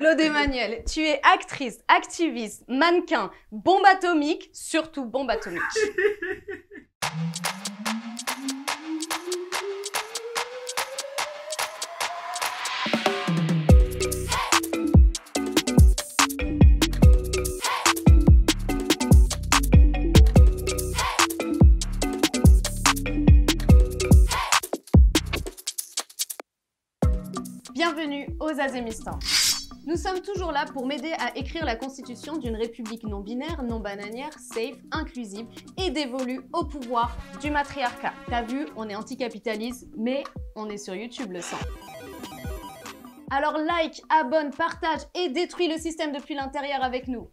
Claude Emmanuel, tu es actrice, activiste, mannequin, bombe atomique, surtout bombe atomique. Bienvenue aux Azémistans. Nous sommes toujours là pour m'aider à écrire la constitution d'une république non binaire, non bananière, safe, inclusive et dévolue au pouvoir du matriarcat. T'as vu, on est anticapitaliste, mais on est sur YouTube le sang. Alors like, abonne, partage et détruis le système depuis l'intérieur avec nous.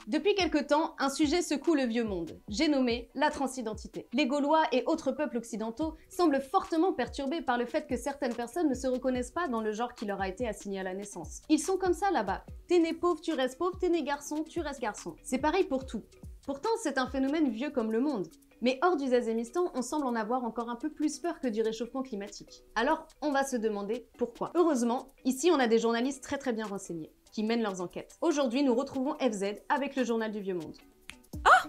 Depuis quelque temps, un sujet secoue le vieux monde. J'ai nommé la transidentité. Les Gaulois et autres peuples occidentaux semblent fortement perturbés par le fait que certaines personnes ne se reconnaissent pas dans le genre qui leur a été assigné à la naissance. Ils sont comme ça là-bas. T'es né pauvre, tu restes pauvre, t'es né garçon, tu restes garçon. C'est pareil pour tout. Pourtant, c'est un phénomène vieux comme le monde. Mais hors du Azémistan, on semble en avoir encore un peu plus peur que du réchauffement climatique. Alors, on va se demander pourquoi. Heureusement, ici on a des journalistes très bien renseignés, qui mènent leurs enquêtes. Aujourd'hui, nous retrouvons FZ avec le journal du Vieux Monde. Oh!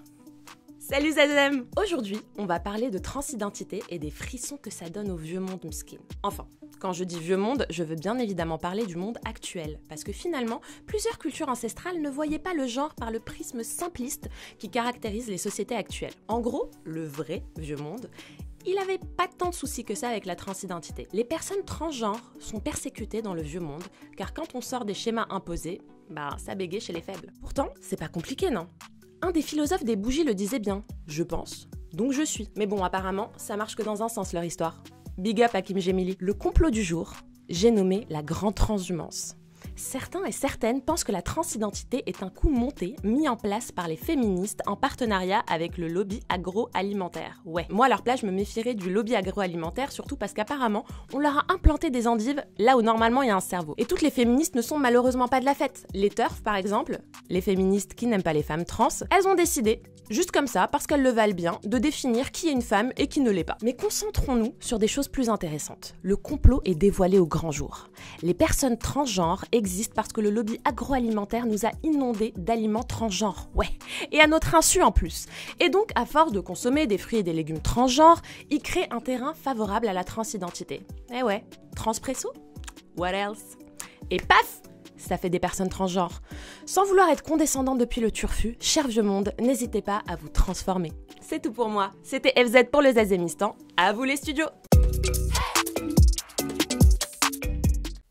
Salut Zazem! Aujourd'hui, on va parler de transidentité et des frissons que ça donne au vieux monde mesquin. Enfin, quand je dis vieux monde, je veux bien évidemment parler du monde actuel, parce que finalement, plusieurs cultures ancestrales ne voyaient pas le genre par le prisme simpliste qui caractérise les sociétés actuelles. En gros, le vrai vieux monde, il avait pas tant de soucis que ça avec la transidentité. Les personnes transgenres sont persécutées dans le vieux monde, car quand on sort des schémas imposés, ça bégaye chez les faibles. Pourtant, c'est pas compliqué, non? Un des philosophes des bougies le disait bien. Je pense, donc je suis. Mais bon, apparemment, ça marche que dans un sens leur histoire. Big up à Kim Gemili. Le complot du jour, j'ai nommé la grande transhumance. Certains et certaines pensent que la transidentité est un coup monté, mis en place par les féministes en partenariat avec le lobby agroalimentaire. Ouais, moi à leur place, je me méfierais du lobby agroalimentaire, surtout parce qu'apparemment, on leur a implanté des endives là où normalement il y a un cerveau. Et toutes les féministes ne sont malheureusement pas de la fête. Les TERF, par exemple, les féministes qui n'aiment pas les femmes trans, elles ont décidé, juste comme ça, parce qu'elles le valent bien, de définir qui est une femme et qui ne l'est pas. Mais concentrons-nous sur des choses plus intéressantes. Le complot est dévoilé au grand jour. Les personnes transgenres existe parce que le lobby agroalimentaire nous a inondés d'aliments transgenres, ouais, et à notre insu en plus. Et donc, à force de consommer des fruits et des légumes transgenres, il crée un terrain favorable à la transidentité. Eh ouais, transpresso? What else? Et paf! Ça fait des personnes transgenres. Sans vouloir être condescendante depuis le turfu, cher vieux monde, n'hésitez pas à vous transformer. C'est tout pour moi. C'était FZ pour le Zazémistan. À vous les studios!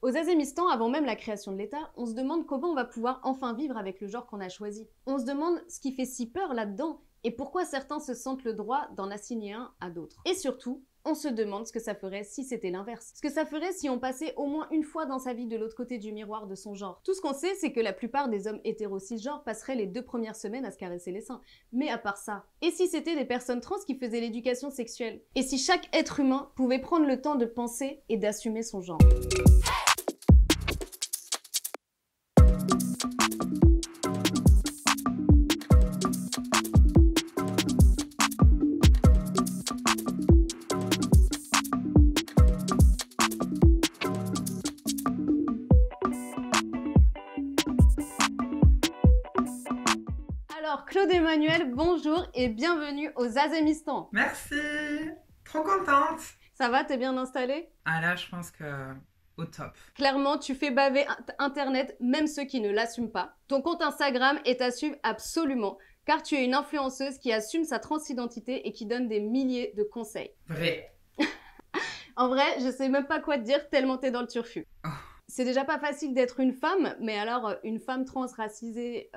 Aux Azémistans, avant même la création de l'État, on se demande comment on va pouvoir enfin vivre avec le genre qu'on a choisi. On se demande ce qui fait si peur là-dedans et pourquoi certains se sentent le droit d'en assigner un à d'autres. Et surtout, on se demande ce que ça ferait si c'était l'inverse. Ce que ça ferait si on passait au moins une fois dans sa vie de l'autre côté du miroir de son genre. Tout ce qu'on sait, c'est que la plupart des hommes hétéro-cisgenres passeraient les 2 premières semaines à se caresser les seins. Mais à part ça, et si c'était des personnes trans qui faisaient l'éducation sexuelle? Et si chaque être humain pouvait prendre le temps de penser et d'assumer son genre? Alors, Claude Emmanuel, bonjour et bienvenue aux Azémistans. Merci, trop contente. Ça va, t'es bien installé? Ah là, je pense que au top. Clairement, tu fais baver Internet, même ceux qui ne l'assument pas. Ton compte Instagram est à suivre absolument, car tu es une influenceuse qui assume sa transidentité et qui donne des milliers de conseils. Vrai. En vrai, je sais même pas quoi te dire tellement t'es dans le turfu. Oh. C'est déjà pas facile d'être une femme, mais alors une femme trans racisée,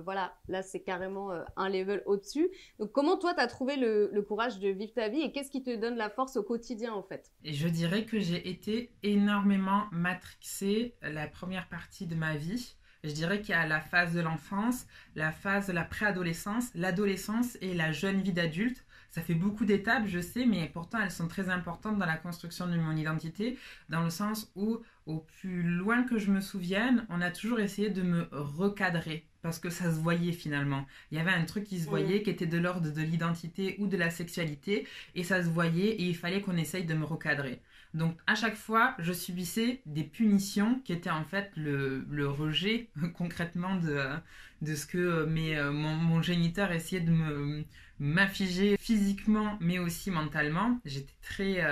voilà, là c'est carrément un level au-dessus. Donc comment toi t'as trouvé le courage de vivre ta vie et qu'est-ce qui te donne la force au quotidien en fait? Et je dirais que j'ai été énormément matrixée la première partie de ma vie. Je dirais qu'il y a la phase de l'enfance, la phase de la préadolescence, l'adolescence et la jeune vie d'adulte. Ça fait beaucoup d'étapes, je sais, mais pourtant elles sont très importantes dans la construction de mon identité, dans le sens où, au plus loin que je me souvienne, on a toujours essayé de me recadrer, parce que ça se voyait finalement. Il y avait un truc qui se voyait, qui était de l'ordre de l'identité ou de la sexualité, et ça se voyait, et il fallait qu'on essaye de me recadrer. Donc à chaque fois, je subissais des punitions qui étaient en fait le rejet concrètement de ce que mon géniteur essayait de m'infliger physiquement mais aussi mentalement. J'étais très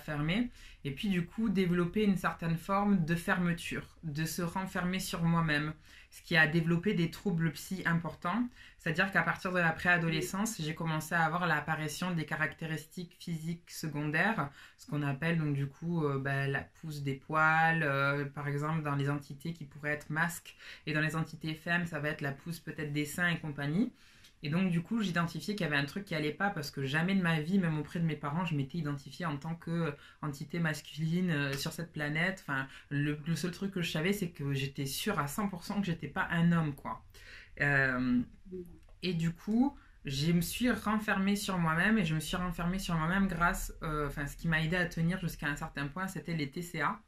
fermée. Et puis du coup, développer une certaine forme de fermeture, de se renfermer sur moi-même, ce qui a développé des troubles psy importants. C'est-à-dire qu'à partir de la préadolescence, j'ai commencé à avoir l'apparition des caractéristiques physiques secondaires, ce qu'on appelle donc du coup la pousse des poils, par exemple dans les entités qui pourraient être masques, et dans les entités femmes, ça va être la pousse peut-être des seins et compagnie. Et donc, du coup, j'identifiais qu'il y avait un truc qui allait pas parce que jamais de ma vie, même auprès de mes parents, je m'étais identifiée en tant qu'entité masculine sur cette planète. Enfin, le seul truc que je savais, c'est que j'étais sûre à 100% que j'étais pas un homme, quoi. Et du coup, je me suis renfermée sur moi-même et je me suis renfermée sur moi-même grâce... ce qui m'a aidé à tenir jusqu'à un certain point, c'était les TCA.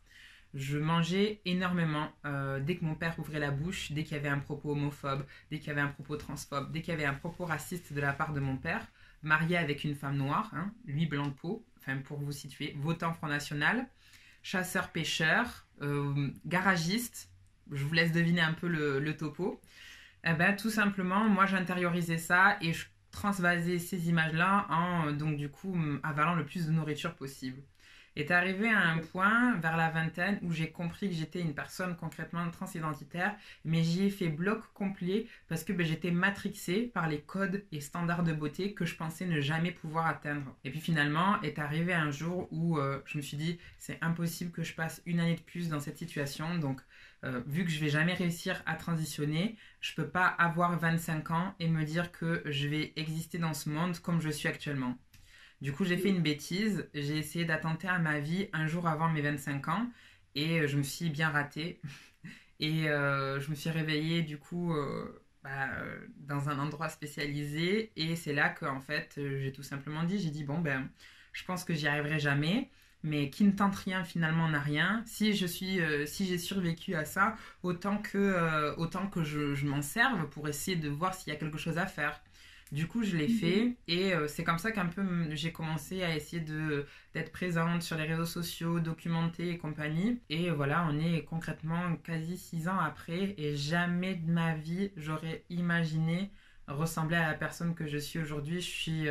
Je mangeais énormément dès que mon père ouvrait la bouche, dès qu'il y avait un propos homophobe, dès qu'il y avait un propos transphobe, dès qu'il y avait un propos raciste de la part de mon père, marié avec une femme noire, hein, lui blanc de peau, enfin pour vous situer, votant Front National, chasseur-pêcheur, garagiste, je vous laisse deviner un peu le topo. Tout simplement, moi j'intériorisais ça et je transvasais ces images-là en donc du coup avalant le plus de nourriture possible. Est arrivé à un point, vers la vingtaine, où j'ai compris que j'étais une personne concrètement transidentitaire, mais j'y ai fait bloc complet parce que j'étais matrixée par les codes et standards de beauté que je pensais ne jamais pouvoir atteindre. Et puis finalement, est arrivé un jour où je me suis dit, c'est impossible que je passe une année de plus dans cette situation, donc vu que je vais jamais réussir à transitionner, je peux pas avoir 25 ans et me dire que je vais exister dans ce monde comme je suis actuellement. Du coup, j'ai fait une bêtise. J'ai essayé d'attenter à ma vie un jour avant mes 25 ans et je me suis bien ratée. Et je me suis réveillée du coup dans un endroit spécialisé et c'est là que en fait, j'ai tout simplement dit, j'ai dit je pense que j'y arriverai jamais. Mais qui ne tente rien finalement n'a rien. Si j'ai survécu à ça, autant que je m'en serve pour essayer de voir s'il y a quelque chose à faire. Du coup, je l'ai fait et c'est comme ça qu'un peu j'ai commencé à essayer d'être présente sur les réseaux sociaux, documenter et compagnie. Et voilà, on est concrètement quasi 6 ans après et jamais de ma vie j'aurais imaginé ressembler à la personne que je suis aujourd'hui. Je suis...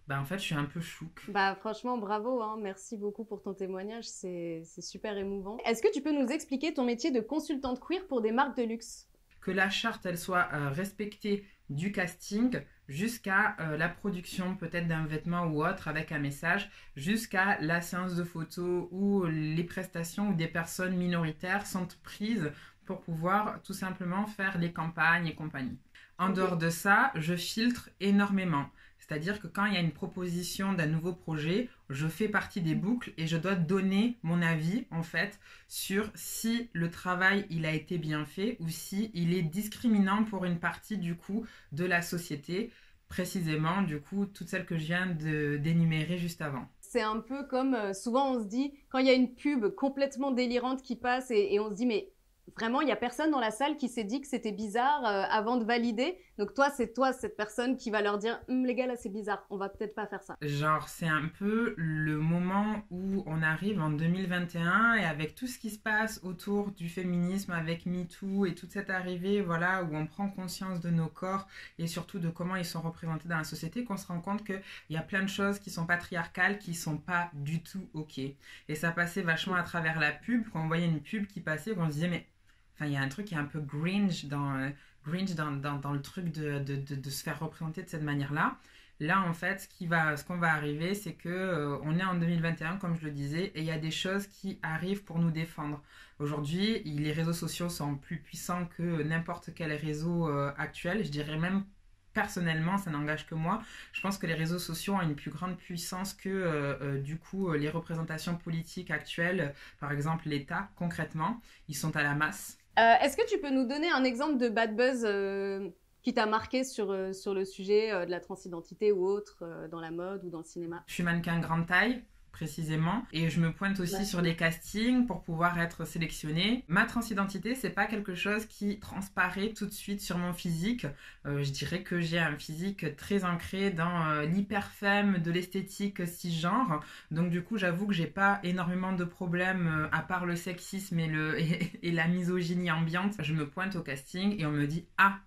en fait, je suis un peu chouque. Franchement, bravo, hein. Merci beaucoup pour ton témoignage, c'est super émouvant. Est-ce que tu peux nous expliquer ton métier de consultante queer pour des marques de luxe? Que la charte, elle soit respectée du casting jusqu'à la production peut-être d'un vêtement ou autre avec un message, jusqu'à la séance de photos où les prestations où des personnes minoritaires sont prises pour pouvoir tout simplement faire les campagnes et compagnie. En dehors de ça, je filtre énormément. C'est-à-dire que quand il y a une proposition d'un nouveau projet, je fais partie des boucles et je dois donner mon avis en fait sur si le travail il a été bien fait ou si il est discriminant pour une partie du coup de la société, précisément du coup toutes celles que je viens d'énumérer juste avant. C'est un peu comme souvent on se dit quand il y a une pub complètement délirante qui passe et on se dit mais vraiment, il n'y a personne dans la salle qui s'est dit que c'était bizarre avant de valider. Donc toi, c'est toi, cette personne qui va leur dire les gars, là, c'est bizarre, on va peut-être pas faire ça. Genre, c'est un peu le moment où on arrive en 2021 et avec tout ce qui se passe autour du féminisme, avec MeToo et toute cette arrivée, voilà, où on prend conscience de nos corps et surtout de comment ils sont représentés dans la société, qu'on se rend compte qu'il y a plein de choses qui sont patriarcales, qui sont pas du tout OK. Et ça passait vachement à travers la pub, quand on voyait une pub qui passait, on se disait mais... Enfin, il y a un truc qui est un peu cringe dans le truc de se faire représenter de cette manière-là. Là, en fait, ce qu'on va arriver, c'est que on est en 2021, comme je le disais, et il y a des choses qui arrivent pour nous défendre. Aujourd'hui, les réseaux sociaux sont plus puissants que n'importe quel réseau actuel. Je dirais même, personnellement, ça n'engage que moi. Je pense que les réseaux sociaux ont une plus grande puissance que, du coup, les représentations politiques actuelles. Par exemple, l'État, concrètement, ils sont à la masse. Est-ce que tu peux nous donner un exemple de bad buzz qui t'a marqué sur le sujet de la transidentité ou autre, dans la mode ou dans le cinéma? Je suis mannequin grande taille, précisément, et je me pointe aussi sur des castings pour pouvoir être sélectionnée. Ma transidentité, c'est pas quelque chose qui transparaît tout de suite sur mon physique. Je dirais que j'ai un physique très ancré dans l'hyperfemme de l'esthétique cisgenre, donc du coup j'avoue que j'ai pas énormément de problèmes à part le sexisme et la misogynie ambiante. Je me pointe au casting et on me dit « Ah,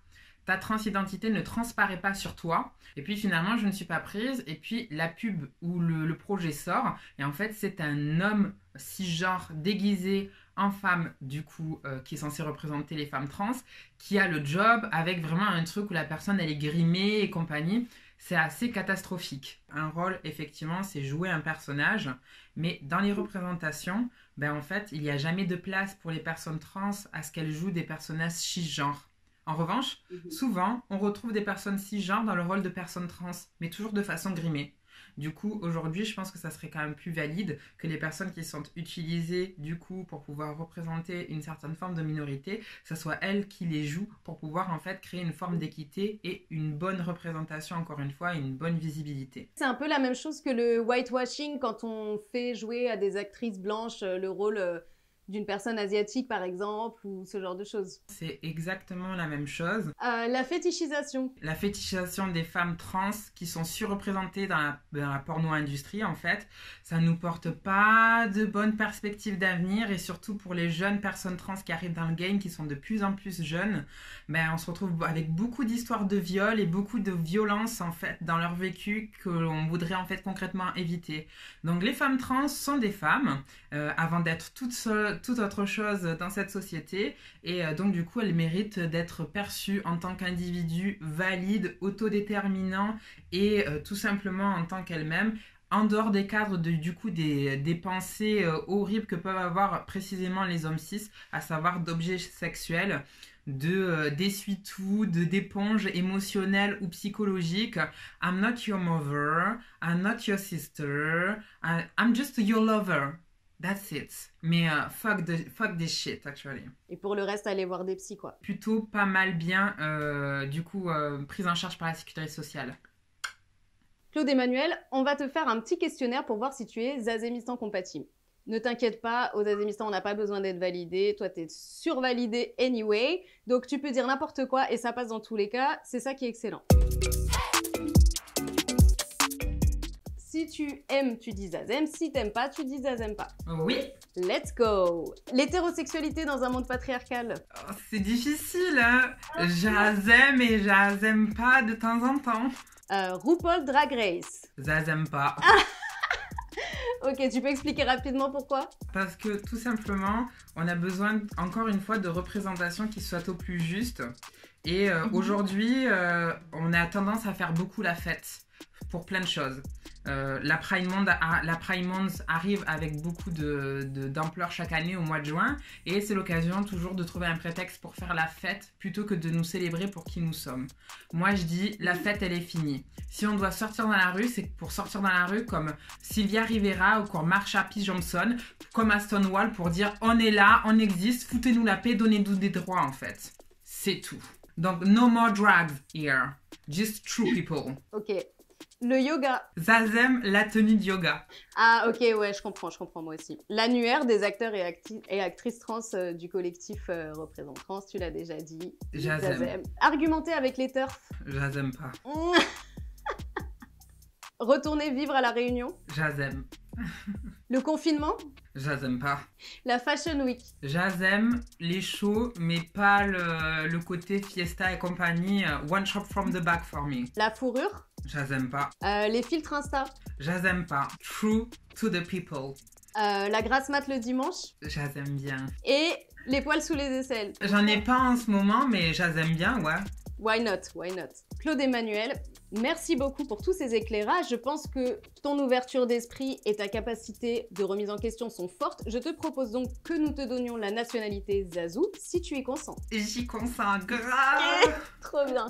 ta transidentité ne transparaît pas sur toi. » Et puis finalement, je ne suis pas prise. Et puis la pub ou le projet sort. Et en fait, c'est un homme cisgenre déguisé en femme, du coup, qui est censé représenter les femmes trans, qui a le job avec vraiment un truc où la personne, elle est grimée et compagnie. C'est assez catastrophique. Un rôle, effectivement, c'est jouer un personnage. Mais dans les représentations, en fait, il n'y a jamais de place pour les personnes trans à ce qu'elles jouent des personnages cisgenres. En revanche, souvent, on retrouve des personnes cisgenres dans le rôle de personnes trans, mais toujours de façon grimée. Du coup, aujourd'hui, je pense que ça serait quand même plus valide que les personnes qui sont utilisées, du coup, pour pouvoir représenter une certaine forme de minorité, ce soit elles qui les jouent pour pouvoir, en fait, créer une forme d'équité et une bonne représentation, encore une fois, et une bonne visibilité. C'est un peu la même chose que le whitewashing quand on fait jouer à des actrices blanches le rôle d'une personne asiatique, par exemple, ou ce genre de choses. C'est exactement la même chose. La fétichisation. La fétichisation des femmes trans qui sont surreprésentées dans la porno-industrie, en fait, ça nous porte pas de bonnes perspectives d'avenir, et surtout pour les jeunes personnes trans qui arrivent dans le game, qui sont de plus en plus jeunes, on se retrouve avec beaucoup d'histoires de viol et beaucoup de violences, en fait, dans leur vécu que l'on voudrait, en fait, concrètement éviter. Donc, les femmes trans sont des femmes, avant d'être toute autre chose dans cette société, et donc du coup elles méritent d'être perçues en tant qu'individus valides, autodéterminants et tout simplement en tant qu'elles-mêmes, en dehors des cadres des pensées horribles que peuvent avoir précisément les hommes cis, à savoir d'objets sexuels, d'essuie-tout, d'éponges émotionnelles ou psychologiques. I'm not your mother, I'm not your sister, I'm just your lover. That's it. Mais fuck this shit, actually. Et pour le reste, aller voir des psys, quoi. Plutôt pas mal bien, prise en charge par la sécurité sociale. Claude Emmanuel, on va te faire un petit questionnaire pour voir si tu es Zazemistan compatible. Ne t'inquiète pas, aux Zazemistan, on n'a pas besoin d'être validé. Toi, t'es survalidé anyway. Donc, tu peux dire n'importe quoi et ça passe dans tous les cas. C'est ça qui est excellent. Si tu aimes, tu dis Zazem. Si t'aimes pas, tu dis Zazem pas. Oui. Let's go. L'hétérosexualité dans un monde patriarcal. Oh, c'est difficile, hein. J'azem et j'azem pas de temps en temps. RuPaul Drag Race. Zazem pas. Ok, tu peux expliquer rapidement pourquoi? Parce que tout simplement, on a besoin, encore une fois, de représentation qui soit au plus juste. Et aujourd'hui, on a tendance à faire beaucoup la fête pour plein de choses. La Pride Month arrive avec beaucoup d'ampleur chaque année au mois de juin, et c'est l'occasion toujours de trouver un prétexte pour faire la fête plutôt que de nous célébrer pour qui nous sommes. Moi je dis, la fête elle est finie. Si on doit sortir dans la rue, c'est pour sortir dans la rue comme Sylvia Rivera ou comme Marsha P. Johnson, comme à Stonewall, pour dire on est là, on existe, foutez-nous la paix, donnez-nous des droits en fait. C'est tout. Donc no more drags here, just true people. Ok. Le yoga. Zazem, la tenue de yoga. Ah ok, ouais, je comprends moi aussi. L'annuaire des acteurs et actrices trans du collectif Représente Trans, tu l'as déjà dit. Zazem. Argumenter avec les turfs. Zazem pas. Retourner vivre à La Réunion. Zazem. Le confinement. Zazem pas. La Fashion Week. Zazem, les shows, mais pas le côté fiesta et compagnie. One shop from the back for me. La fourrure. J'aime pas. Les filtres Insta. J'aime pas. True to the people. La grasse mat le dimanche. J'aime bien. Et les poils sous les aisselles. J'en ai pas en ce moment, mais j'aime bien, ouais. Why not, why not. Claude Emmanuel, merci beaucoup pour tous ces éclairages. Je pense que ton ouverture d'esprit et ta capacité de remise en question sont fortes. Je te propose donc que nous te donnions la nationalité Zazou, si tu y consens. J'y consens grave. Trop bien.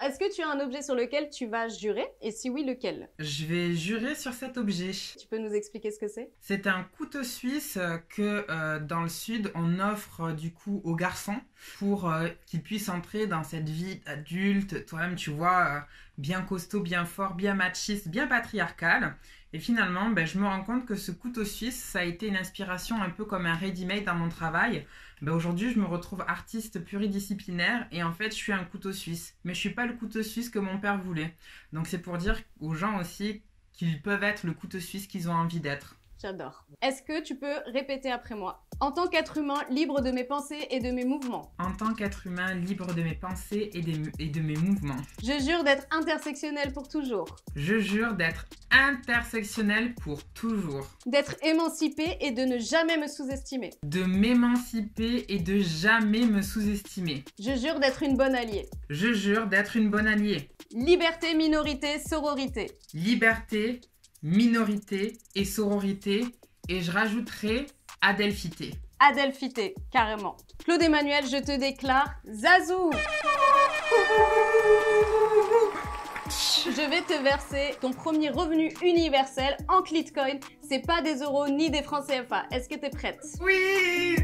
Est-ce que tu as un objet sur lequel tu vas jurer? Et si oui, lequel? Je vais jurer sur cet objet. Tu peux nous expliquer ce que c'est? C'est un couteau suisse que dans le sud, on offre du coup aux garçons pour qu'ils puissent entrer dans cette vie adulte. Toi-même, tu vois, bien costaud, bien fort, bien machiste, bien patriarcal. Et finalement, je me rends compte que ce couteau suisse, ça a été une inspiration un peu comme un ready-made dans mon travail. Aujourd'hui, je me retrouve artiste pluridisciplinaire et en fait, je suis un couteau suisse. Mais je suis pas le couteau suisse que mon père voulait. Donc c'est pour dire aux gens aussi qu'ils peuvent être le couteau suisse qu'ils ont envie d'être. J'adore. Est-ce que tu peux répéter après moi? En tant qu'être humain libre de mes pensées et de mes mouvements. En tant qu'être humain libre de mes pensées et de mes mouvements. Je jure d'être intersectionnel pour toujours. Je jure d'être intersectionnel pour toujours. D'être émancipé et de ne jamais me sous-estimer. De m'émanciper et de jamais me sous-estimer. Je jure d'être une bonne alliée. Je jure d'être une bonne alliée. Liberté, minorité, sororité. Liberté, minorité et sororité, et je rajouterai adelphité. Adelphité, carrément. Claude Emmanuel, je te déclare Zazou. Je vais te verser ton premier revenu universel en Clitcoin. C'est pas des euros ni des francs CFA. Est-ce que t'es prête? Oui!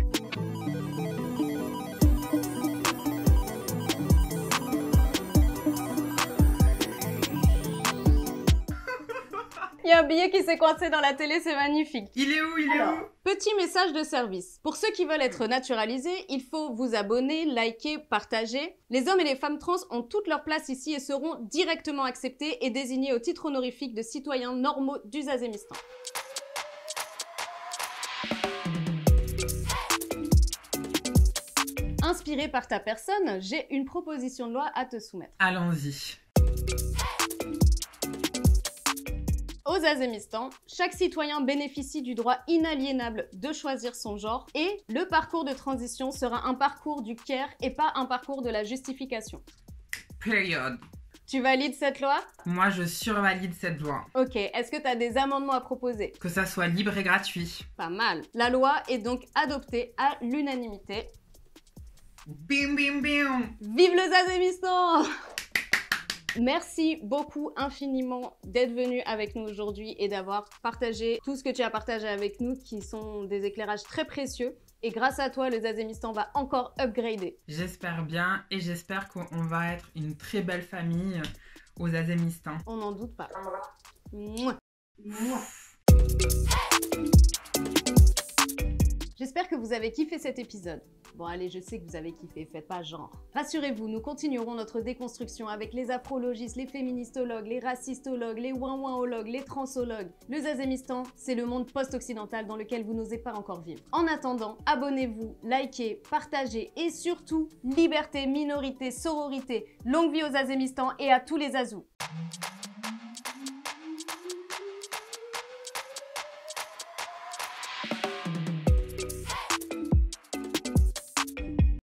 Il y a un billet qui s'est coincé dans la télé, c'est magnifique. Il est où? Il est où? Petit message de service. Pour ceux qui veulent être naturalisés, il faut vous abonner, liker, partager. Les hommes et les femmes trans ont toute leur place ici et seront directement acceptés et désignés au titre honorifique de citoyens normaux du Zazémistan. Inspiré par ta personne, j'ai une proposition de loi à te soumettre. Allons-y. Au Zazémistan, chaque citoyen bénéficie du droit inaliénable de choisir son genre et le parcours de transition sera un parcours du care et pas un parcours de la justification. Période. Tu valides cette loi? Moi, je survalide cette loi. Ok, est-ce que tu as des amendements à proposer? Que ça soit libre et gratuit. Pas mal. La loi est donc adoptée à l'unanimité. Bim, bim, bim. Vive le Zazémistan! Merci beaucoup infiniment d'être venu avec nous aujourd'hui et d'avoir partagé tout ce que tu as partagé avec nous qui sont des éclairages très précieux. Et grâce à toi, le Zazémistan va encore upgrader. J'espère bien et j'espère qu'on va être une très belle famille au Zazémistan. On n'en doute pas. Mouah. J'espère que vous avez kiffé cet épisode. Bon allez, je sais que vous avez kiffé, faites pas genre. Rassurez-vous, nous continuerons notre déconstruction avec les afrologistes, les féministologues, les racistologues, les ouin-ouinologues, les transologues. Le Zazémistan, c'est le monde post-occidental dans lequel vous n'osez pas encore vivre. En attendant, abonnez-vous, likez, partagez et surtout, liberté, minorité, sororité, longue vie au Zazémistan et à tous les Zazous.